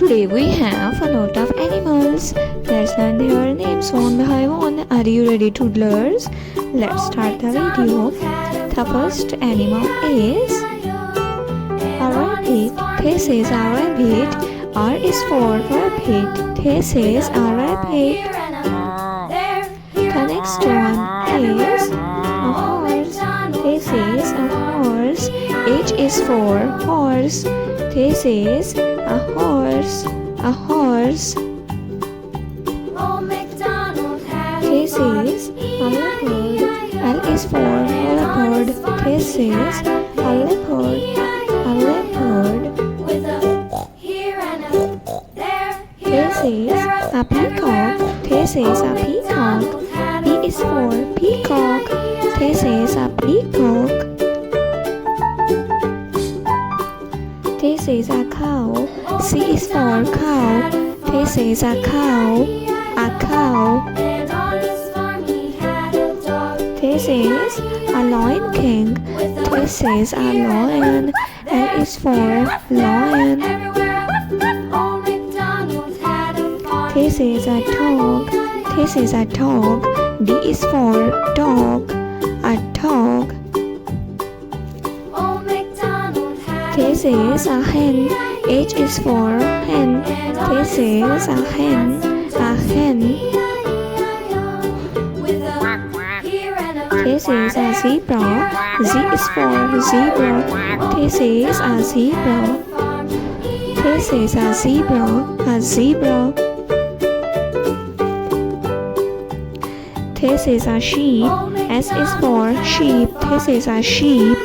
Today we have a lot of animals. Let's learn their names one by one. Are you ready, toddlers? Let's start the video. The first animal is a rabbit. This is a rabbit. R is for rabbit. This is a rabbit. The next one is a horse. This is a horse. H is for horse. This is a horse. A horse. This is a leopard. L is for leopard. This is a leopard. A leopard. This is a peacock. This is a peacock. P is for peacock. This is a peacock. This is a cow. C is for cow. This is a cow. A cow. This is a lion king. This is a lion. L is for lion. This is a dog. This is a dog. D is for dog. A dog. This is a hen. H is for hen. This is a hen. A hen. This is a zebra. Z is for zebra. This is a zebra. This is a zebra. A zebra. This is a sheep. S is for sheep. This is a sheep.